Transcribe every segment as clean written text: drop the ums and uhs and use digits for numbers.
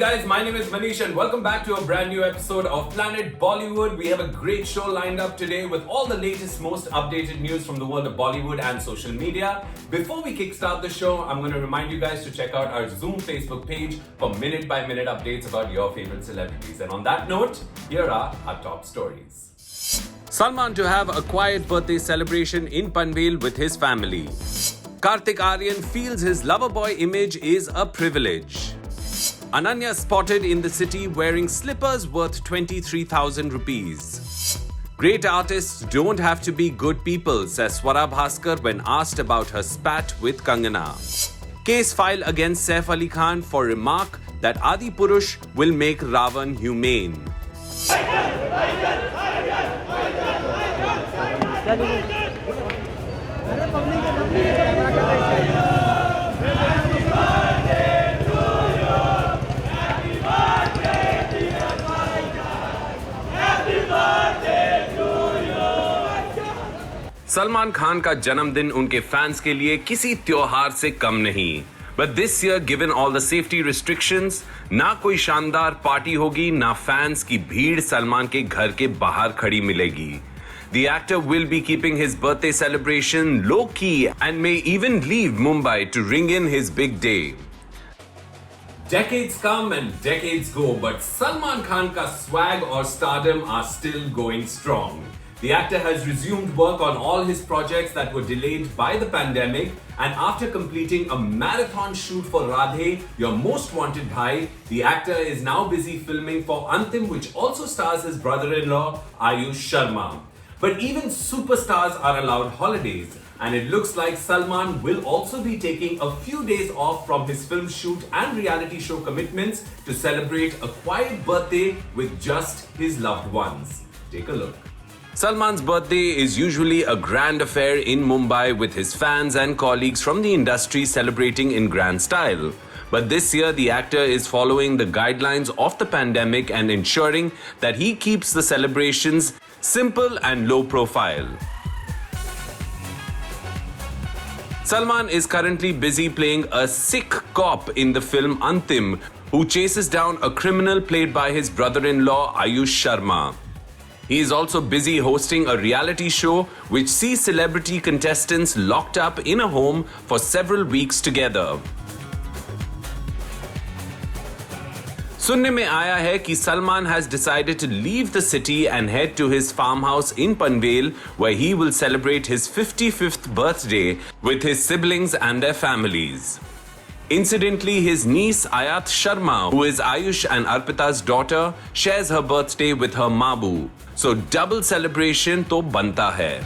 guys, my name is Manish and welcome back to a brand new episode of Planet Bollywood. We have a great show lined up today with all the latest, most updated news from the world of Bollywood and social media. Before we kickstart the show, I'm going to remind you guys to check out our Zoom Facebook page for minute-by-minute updates about your favorite celebrities. And on that note, here are our top stories. Salman to have a quiet birthday celebration in Panvel with his family. Kartik Aaryan feels his lover boy image is a privilege. Ananya spotted in the city wearing slippers worth 23,000 rupees. Great artists don't have to be good people, says Swara Bhaskar when asked about her spat with Kangana. Case filed against Saif Ali Khan for remark that Adi Purush will make Ravan humane. Salman Khan का जन्मदिन उनके fans के लिए किसी त्योहार से कम नहीं. But this year, given all the safety restrictions, ना कोई शानदार पार्टी होगी, ना फैंस की भीड़ सलमान के घर के बाहर खड़ी मिलेगी. The actor will be keeping his birthday celebration low-key and may even leave Mumbai to ring in his big day. Decades come and decades go, but Salman Khan ka swag or stardom are still going strong. The actor has resumed work on all his projects that were delayed by the pandemic, and after completing a marathon shoot for Radhe, Your Most Wanted Bhai, the actor is now busy filming for Antim, which also stars his brother-in-law Ayush Sharma. But even superstars are allowed holidays, and it looks like Salman will also be taking a few days off from his film shoot and reality show commitments to celebrate a quiet birthday with just his loved ones. Take a look. Salman's birthday is usually a grand affair in Mumbai with his fans and colleagues from the industry celebrating in grand style. But this year, the actor is following the guidelines of the pandemic and ensuring that he keeps the celebrations simple and low profile. Salman is currently busy playing a sick cop in the film Antim, who chases down a criminal played by his brother-in-law Ayush Sharma. He is also busy hosting a reality show which sees celebrity contestants locked up in a home for several weeks together. सुनने में आया है कि Salman has decided to leave the city and head to his farmhouse in Panvel, where he will celebrate his 55th birthday with his siblings and their families. Incidentally, his niece Ayat Sharma, who is Ayush and Arpita's daughter, shares her birthday with her Mabu. So double celebration to banta hai.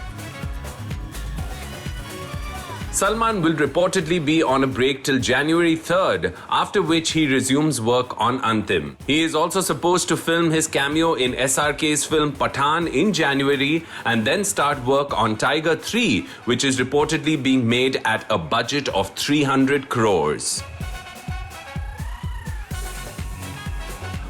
Salman will reportedly be on a break till January 3rd, after which he resumes work on Antim. He is also supposed to film his cameo in SRK's film Pathaan in January and then start work on Tiger 3, which is reportedly being made at a budget of 300 crores.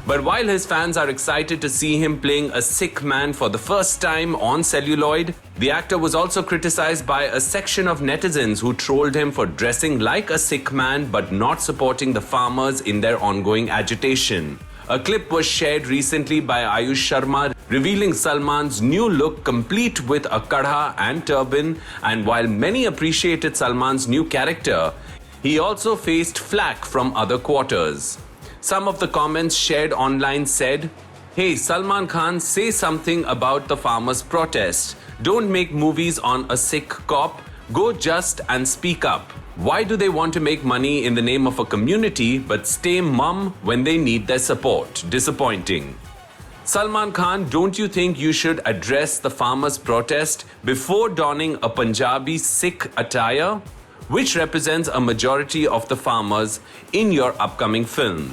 But while his fans are excited to see him playing a sick man for the first time on celluloid, the actor was also criticized by a section of netizens who trolled him for dressing like a sick man but not supporting the farmers in their ongoing agitation. A clip was shared recently by Ayush Sharma revealing Salman's new look complete with a kadha and turban, and while many appreciated Salman's new character, he also faced flack from other quarters. Some of the comments shared online said, "Hey Salman Khan, say something about the farmers' protest. Don't make movies on a sick cop. Go just and speak up. Why do they want to make money in the name of a community but stay mum when they need their support? Disappointing." Salman Khan, don't you think you should address the farmers' protest before donning a Punjabi Sikh attire, which represents a majority of the farmers, in your upcoming film?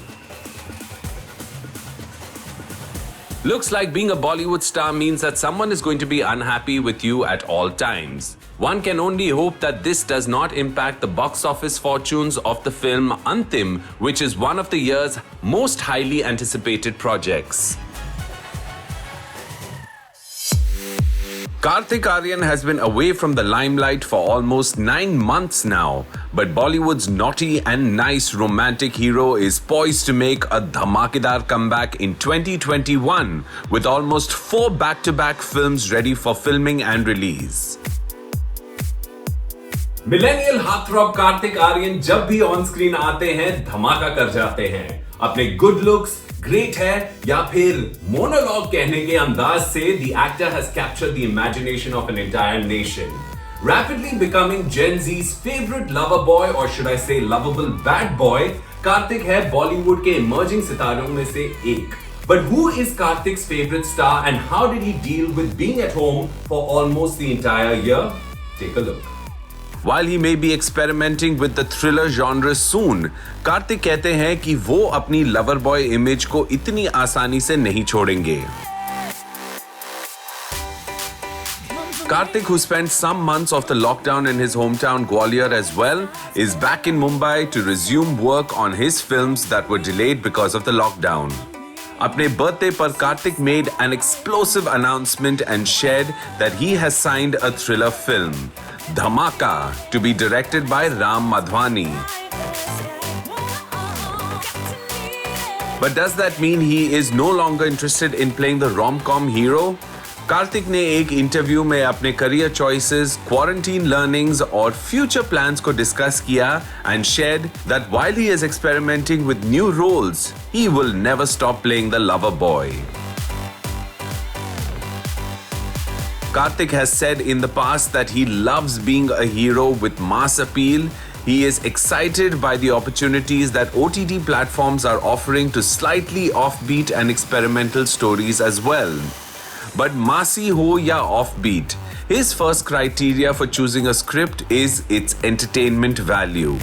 Looks like being a Bollywood star means that someone is going to be unhappy with you at all times. One can only hope that this does not impact the box office fortunes of the film Antim, which is one of the year's most highly anticipated projects. Kartik Aaryan has been away from the limelight for almost 9 months now, but Bollywood's naughty and nice romantic hero is poised to make a dhamakedar comeback in 2021 with almost 4 back-to-back films ready for filming and release. Millennial heartthrob Kartik Aaryan जब भी on screen आते हैं धमाका कर जाते हैं अपने good looks, great है या फिर मोनोलॉग कहने के अंदाज से the actor has captured the imagination of an entire nation. Rapidly becoming Gen Z's favorite lover boy or should I say lovable bad boy, Kartik है बॉलीवुड के इमर्जिंग सितारों में से एक. But who is Kartik's favorite star and how did he deal with being at home for almost the entire year? Take a look. While he may be experimenting with the thriller genre soon, Kartik कहते हैं कि वो अपनी lover boy image को इतनी आसानी से नहीं छोड़ेंगे. Kartik, who spent some months of the lockdown in his hometown Gwalior as well, is back in Mumbai to resume work on his films that were delayed because of the lockdown. अपने birthday पर Kartik made an explosive announcement and shared that he has signed a thriller film, Dhamaka, to be directed by Ram Madhwani. But does that mean he is no longer interested in playing the rom-com hero? Kartik ने एक interview में अपने career choices, quarantine learnings और future plans को discuss किया and shared that while he is experimenting with new roles, he will never stop playing the lover boy. Kartik has said in the past that he loves being a hero with mass appeal. He is excited by the opportunities that OTT platforms are offering to slightly offbeat and experimental stories as well. But massy ho ya offbeat, his first criteria for choosing a script is its entertainment value.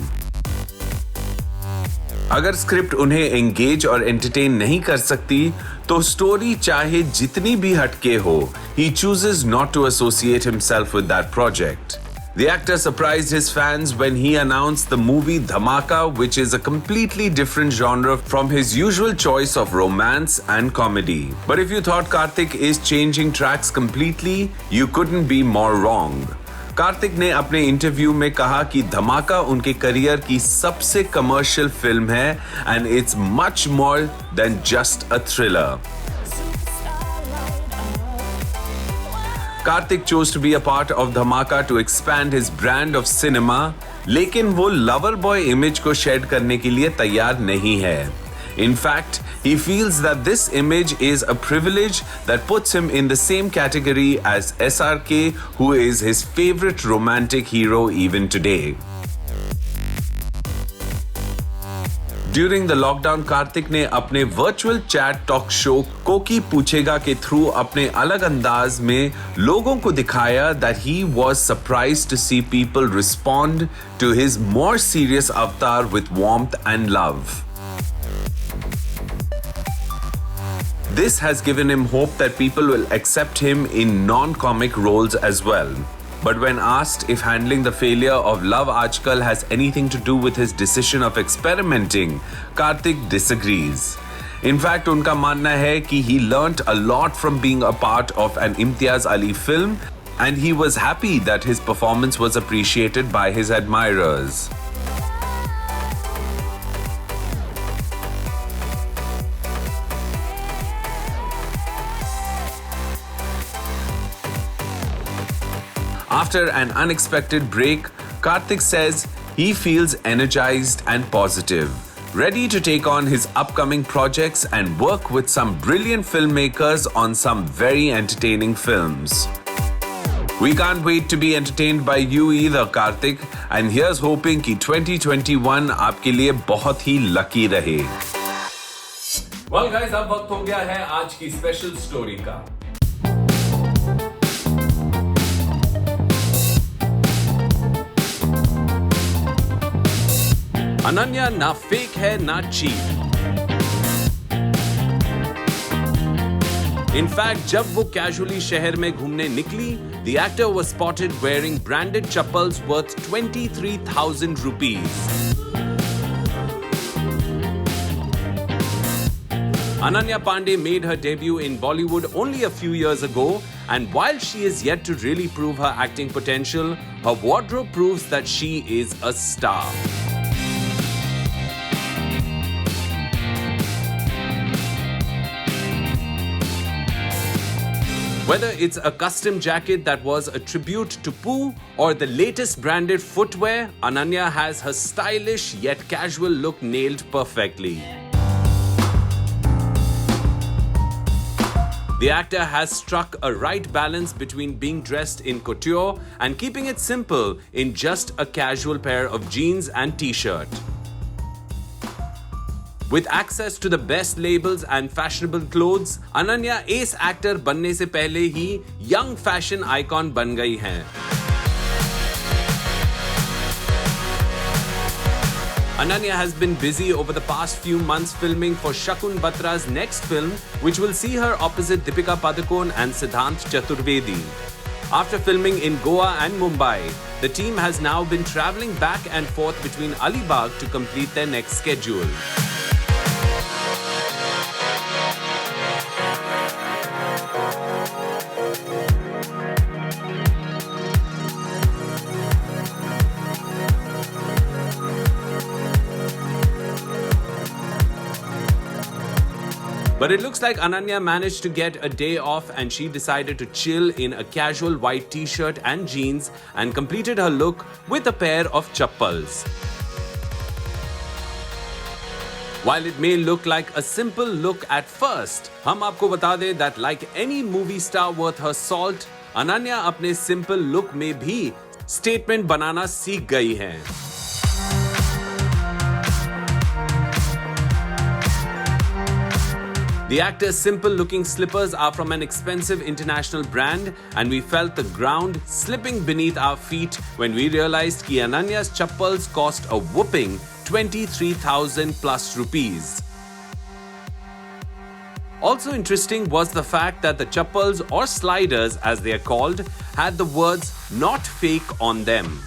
अगर script उन्हें engage और entertain नहीं कर सकती, तो story चाहे जितनी भी हटके हो, he chooses not to associate himself with that project. The actor surprised his fans when he announced the movie Dhamaka, which is a completely different genre from his usual choice of romance and comedy. But if you thought Kartik is changing tracks completely, you couldn't be more wrong. Kartik ने अपने interview में कहा कि धमाका उनके career की सबसे commercial film है and it's much more than just a thriller. Kartik chose to be a part of Dhamaka to expand his brand of cinema, लेकिन वो लवर बॉय इमेज को शेड करने के लिए तैयार नहीं है. In fact, he feels that this image is a privilege that puts him in the same category as SRK, who is his favorite romantic hero even today. During the lockdown, Kartik ने अपने virtual chat talk show कोकी पूछेगा के through अपने अलग अंदाज में लोगों को दिखाया that he was surprised to see people respond to his more serious avatar with warmth and love. This has given him hope that people will accept him in non-comic roles as well. But when asked if handling the failure of Love Aajkal has anything to do with his decision of experimenting, Kartik disagrees. In fact, उनका मानना है कि he learnt a lot from being a part of an Imtiaz Ali film and he was happy that his performance was appreciated by his admirers. After an unexpected break, Kartik says he feels energized and positive, ready to take on his upcoming projects and work with some brilliant filmmakers on some very entertaining films. We can't wait to be entertained by you either, Kartik, and here's hoping कि 2021 आपके लिए बहुत ही lucky रहे. Well guys, अब वक्त हो गया है आज की स्पेशल स्टोरी का. अनन्या ना फेक है ना चीप. इनफैक्ट जब वो कैजुअली शहर में घूमने निकली, the actor was spotted wearing branded chappals worth 23,000 rupees. Ananya Pandey made her debut in Bollywood only a few years ago, and while she is yet to really prove her acting potential, her wardrobe proves that she is a star. Whether it's a custom jacket that was a tribute to Pooh or the latest branded footwear, Ananya has her stylish yet casual look nailed perfectly. The actor has struck a right balance between being dressed in couture and keeping it simple in just a casual pair of jeans and t-shirt. With access to the best labels and fashionable clothes, Ananya ace actor बनने से पहले ही young fashion icon बन गई हैं. Ananya has been busy over the past few months filming for Shakun Batra's next film, which will see her opposite Deepika Padukone and Siddhant Chaturvedi. After filming in Goa and Mumbai, the team has now been traveling back and forth between Alibag to complete their next schedule. But it looks like Ananya managed to get a day off and she decided to chill in a casual white t-shirt and jeans and completed her look with a pair of chappals. While it may look like a simple look at first, हम आपको बता दें that like any movie star worth her salt, Ananya अपने simple look में भी statement बनाना सीख गई हैं. The actor's simple-looking slippers are from an expensive international brand, and we felt the ground slipping beneath our feet when we realized that Ananya's chappals cost a whopping 23,000 plus rupees. Also interesting was the fact that the chappals, or sliders as they are called, had the words "not fake" on them.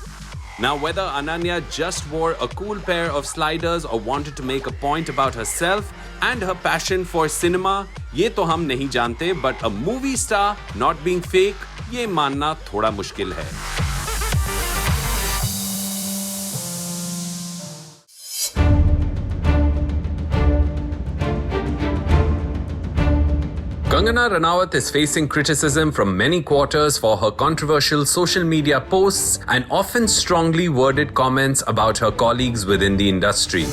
Now, whether Ananya just wore a cool pair of sliders or wanted to make a point about herself and her passion for cinema, ये तो हम नहीं जानते, but a movie star not being fake, ये मानना थोड़ा मुश्किल है. Kangana Ranaut is facing criticism from many quarters for her controversial social media posts and often strongly worded comments about her colleagues within the industry.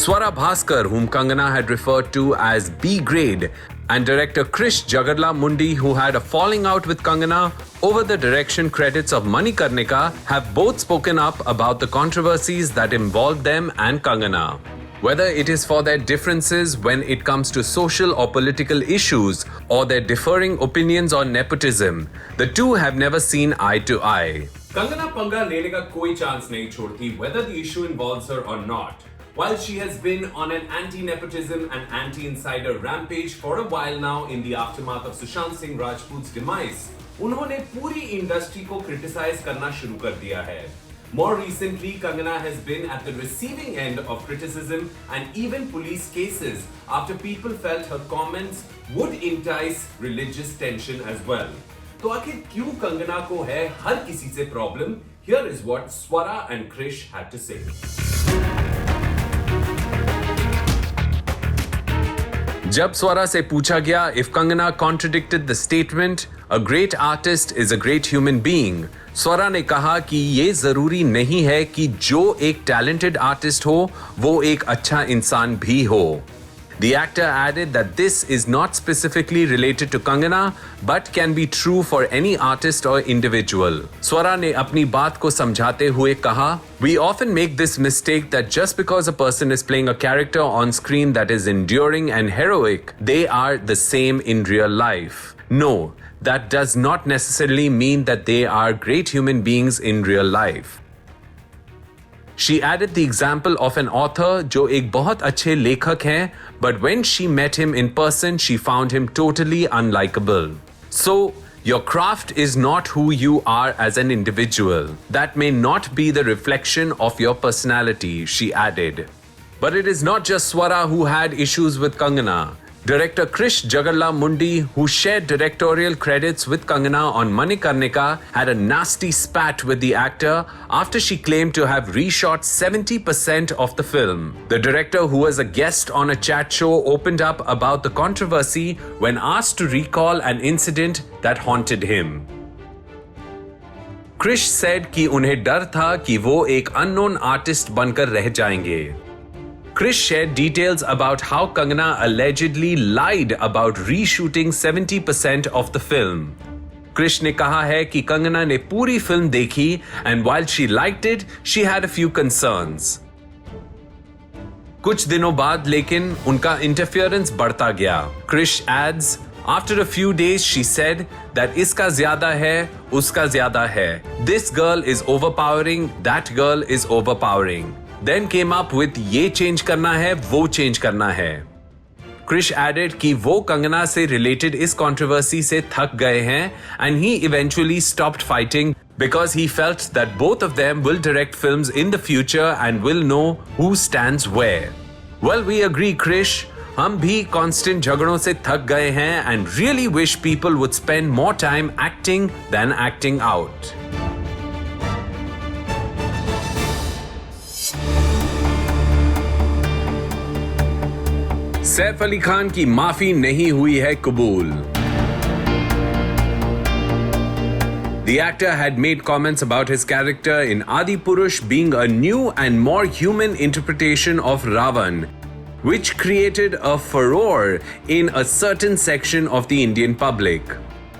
Swara Bhaskar, whom Kangana had referred to as B-grade, and director Krish Jagadla Mundi, who had a falling out with Kangana over the direction credits of Manikarnika, have both spoken up about the controversies that involved them and Kangana. Whether it is for their differences when it comes to social or political issues or their differing opinions on nepotism, the two have never seen eye to eye. Kangana पंगा लेने का कोई chance नहीं छोड़ती, whether the issue involves her or not. While she has been on an anti-nepotism and anti-insider rampage for a while now in the aftermath of Sushant Singh Rajput's demise, उन्होंने पूरी industry को criticise करना शुरू कर दिया है. More recently, Kangana has been at the receiving end of criticism and even police cases after people felt her comments would entice religious tension as well. तो आखिर क्यों कंगना को है हर किसी से problem? Here is what Swara and Krish had to say. जब स्वरा से पूछा गया if Kangana contradicted the statement, a great artist is a great human being, स्वरा ने कहा कि ये जरूरी नहीं है कि जो एक talented artist हो, वो एक अच्छा इंसान भी हो. The actor added that this is not specifically related to Kangana, but can be true for any artist or individual. स्वरा ने अपनी बात को समझाते हुए कहा, We often make this mistake that just because a person is playing a character on screen that is enduring and heroic, they are the same in real life. No, that does not necessarily mean that they are great human beings in real life. She added the example of an author जो एक बहुत अच्छे लेखक हैं, but when she met him in person, she found him totally unlikable. So, your craft is not who you are as an individual. That may not be the reflection of your personality, she added. But it is not just Swara who had issues with Kangana. Director Krish Jagarla-Mundi, who shared directorial credits with Kangana on Manikarnika, had a nasty spat with the actor after she claimed to have reshot 70% of the film. The director, who was a guest on a chat show, opened up about the controversy when asked to recall an incident that haunted him. Krish said कि उन्हें डर था कि वो एक unknown artist बनकर रह जाएंगे. Krish shared details about how Kangana allegedly lied about reshooting 70% of the film. Krish ने कहा है कि Kangana ने पूरी फिल्म देखी and while she liked it, she had a few concerns. कुछ दिनों बाद लेकिन उनका interference बढ़ता गया. Krish adds, after a few days she said that इसका ज़्यादा है, उसका ज़्यादा है. This girl is overpowering, that girl is overpowering. Then came up with ये change करना है, वो change करना है. Krish added कि वो कंगना से related इस controversy से थक गए हैं and he eventually stopped fighting because he felt that both of them will direct films in the future and will know who stands where. Well, we agree, Krish. हम भी constant झगड़ों से थक गए हैं and really wish people would spend more time acting than acting out. Saif Ali Khan की माफी नहीं हुई है कबूल. The actor had made comments about his character in Adipurush being a new and more human interpretation of Ravan, which created a furore in a certain section of the Indian public.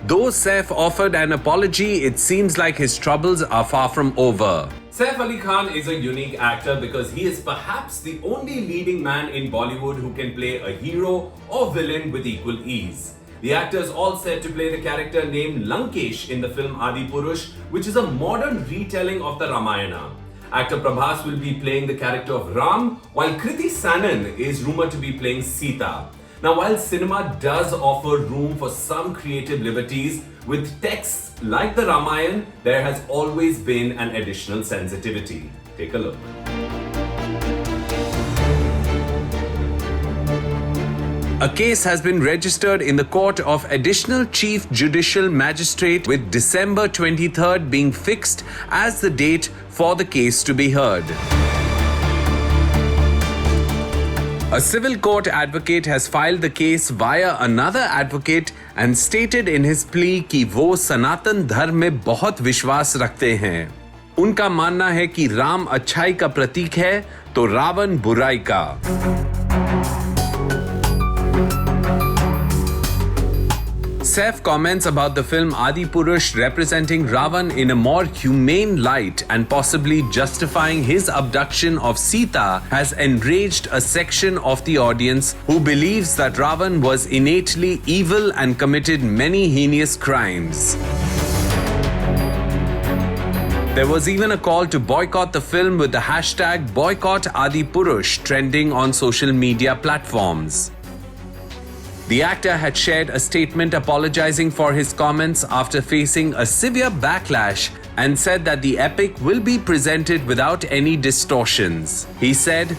Though Saif offered an apology, it seems like his troubles are far from over. Saif Ali Khan is a unique actor because he is perhaps the only leading man in Bollywood who can play a hero or villain with equal ease. The actor is all set to play the character named Lankesh in the film Adipurush, which is a modern retelling of the Ramayana. Actor Prabhas will be playing the character of Ram, while Kriti Sanon is rumored to be playing Sita. Now, while cinema does offer room for some creative liberties, with texts like the Ramayana, there has always been an additional sensitivity. Take a look. A case has been registered in the Court of Additional Chief Judicial Magistrate, with December 23rd being fixed as the date for the case to be heard. A civil court advocate has filed the case via another advocate and stated in his plea कि वो सनातन धर्म में बहुत विश्वास रखते हैं. उनका मानना है कि राम अच्छाई का प्रतीक है तो रावण बुराई का. Saif comments about the film Adipurush representing Ravan in a more humane light and possibly justifying his abduction of Sita has enraged a section of the audience who believes that Ravan was innately evil and committed many heinous crimes. There was even a call to boycott the film with the hashtag #BoycottAdipurush trending on social media platforms. The actor had shared a statement apologizing for his comments after facing a severe backlash and said that the epic will be presented without any distortions. He said,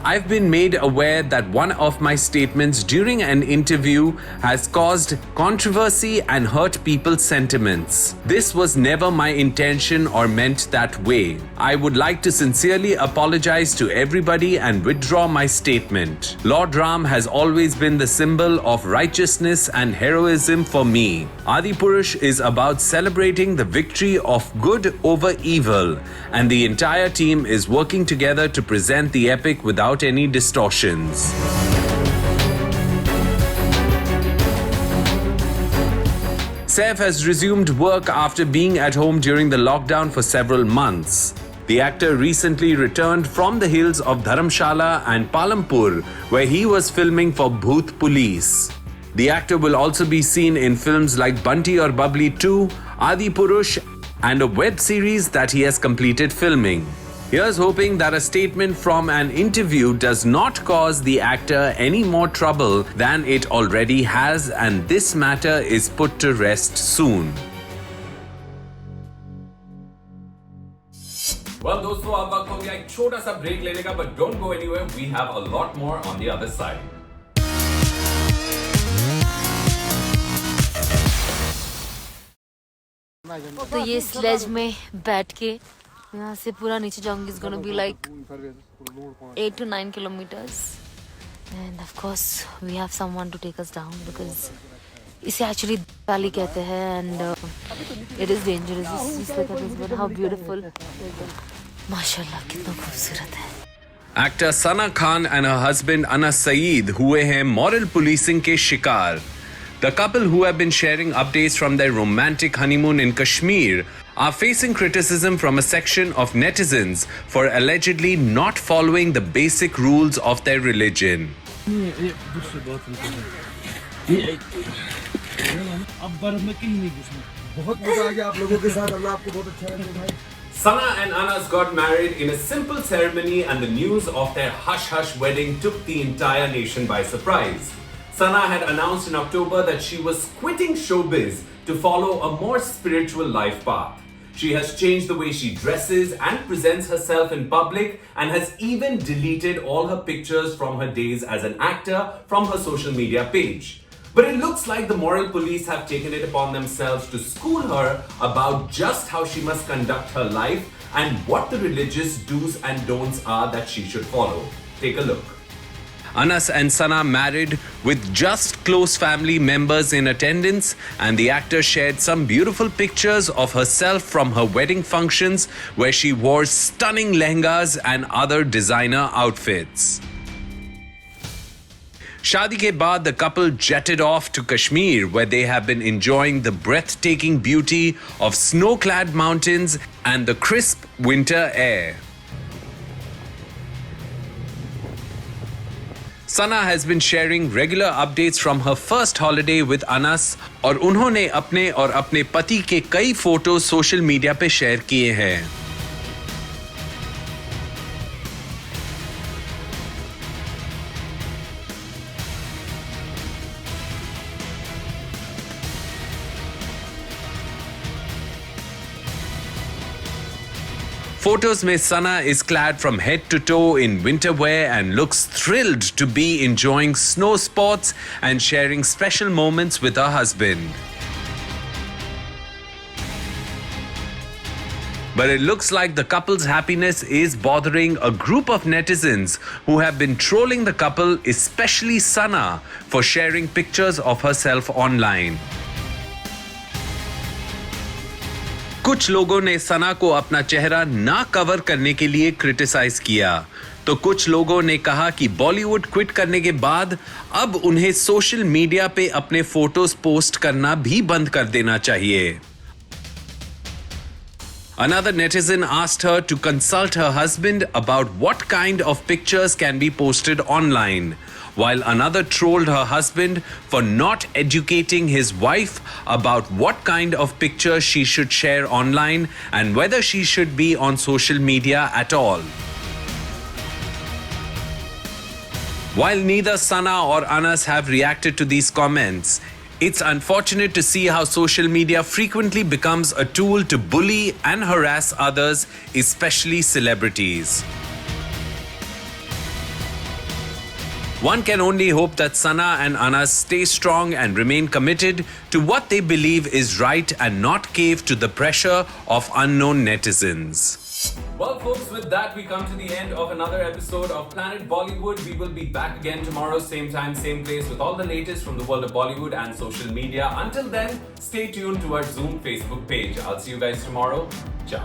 "I've been made aware that one of my statements during an interview has caused controversy and hurt people's sentiments. This was never my intention or meant that way. I would like to sincerely apologize to everybody and withdraw my statement. Lord Ram has always been the symbol of righteousness and heroism for me. Adipurush is about celebrating the victory of good over evil, and the entire team is working together to present the epic without any distortions." Saif has resumed work after being at home during the lockdown for several months. The actor recently returned from the hills of Dharamshala and Palampur, where he was filming for Bhoot Police. The actor will also be seen in films like Bunty Aur Bubbly 2, Adipurush, and a web series that he has completed filming. Here's hoping that a statement from an interview does not cause the actor any more trouble than it already has, and this matter is put to rest soon. Well, दोस्तों अब वक्त हो गया एक छोटा सा break लेने का, but don't go anywhere. We have a lot more on the other side. तो ये स्लेज में बैठ के यहाँ से पूरा नीचे जाऊंगी. It's gonna be like 8 to 9 kilometers. And of course we have someone to take us down because इसे actually valley कहते हैं and it is dangerous. Just look at this, but how beautiful. माशाल्लाह कितना खूबसूरत है. Actor Sana Khan and her husband Anas Saeed हुए हैं moral policing के शिकार. The couple, who have been sharing updates from their romantic honeymoon in Kashmir, are facing criticism from a section of netizens for allegedly not following the basic rules of their religion. Sana and Anas got married in a simple ceremony, and the news of their hush-hush wedding took the entire nation by surprise. Sana had announced in October that she was quitting showbiz to follow a more spiritual life path. She has changed the way she dresses and presents herself in public, and has even deleted all her pictures from her days as an actor from her social media page. But it looks like the moral police have taken it upon themselves to school her about just how she must conduct her life and what the religious do's and don'ts are that she should follow. Take a look. Anas and Sana married with just close family members in attendance, and the actor shared some beautiful pictures of herself from her wedding functions where she wore stunning lehengas and other designer outfits. Shadi ke baad, the couple jetted off to Kashmir, where they have been enjoying the breathtaking beauty of snow-clad mountains and the crisp winter air. Sana has been sharing regular updates from her first holiday with Anas, और उन्होंने अपने और अपने पति के कई photo social media पे share किए हैं. Photos में Sana is clad from head to toe in winter wear and looks thrilled to be enjoying snow sports and sharing special moments with her husband. But it looks like the couple's happiness is bothering a group of netizens who have been trolling the couple, especially Sana, for sharing pictures of herself online. कुछ लोगों ने सना को अपना चेहरा ना cover करने के लिए क्रिटिसाइज किया, तो कुछ लोगों ने कहा कि बॉलीवुड क्विट करने के बाद अब उन्हें सोशल मीडिया पे अपने फोटोज पोस्ट करना भी बंद कर देना चाहिए. Another netizen asked her to consult her husband about what kind of pictures can be posted online, while another trolled her husband for not educating his wife about what kind of pictures she should share online and whether she should be on social media at all. While neither Sana or Anas have reacted to these comments, it's unfortunate to see how social media frequently becomes a tool to bully and harass others, especially celebrities. One can only hope that Sana and Anas stay strong and remain committed to what they believe is right and not cave to the pressure of unknown netizens. Well, folks, with that, we come to the end of another episode of Planet Bollywood. We will be back again tomorrow, same time, same place, with all the latest from the world of Bollywood and social media. Until then, stay tuned to our Zoom Facebook page. I'll see you guys tomorrow. Ciao.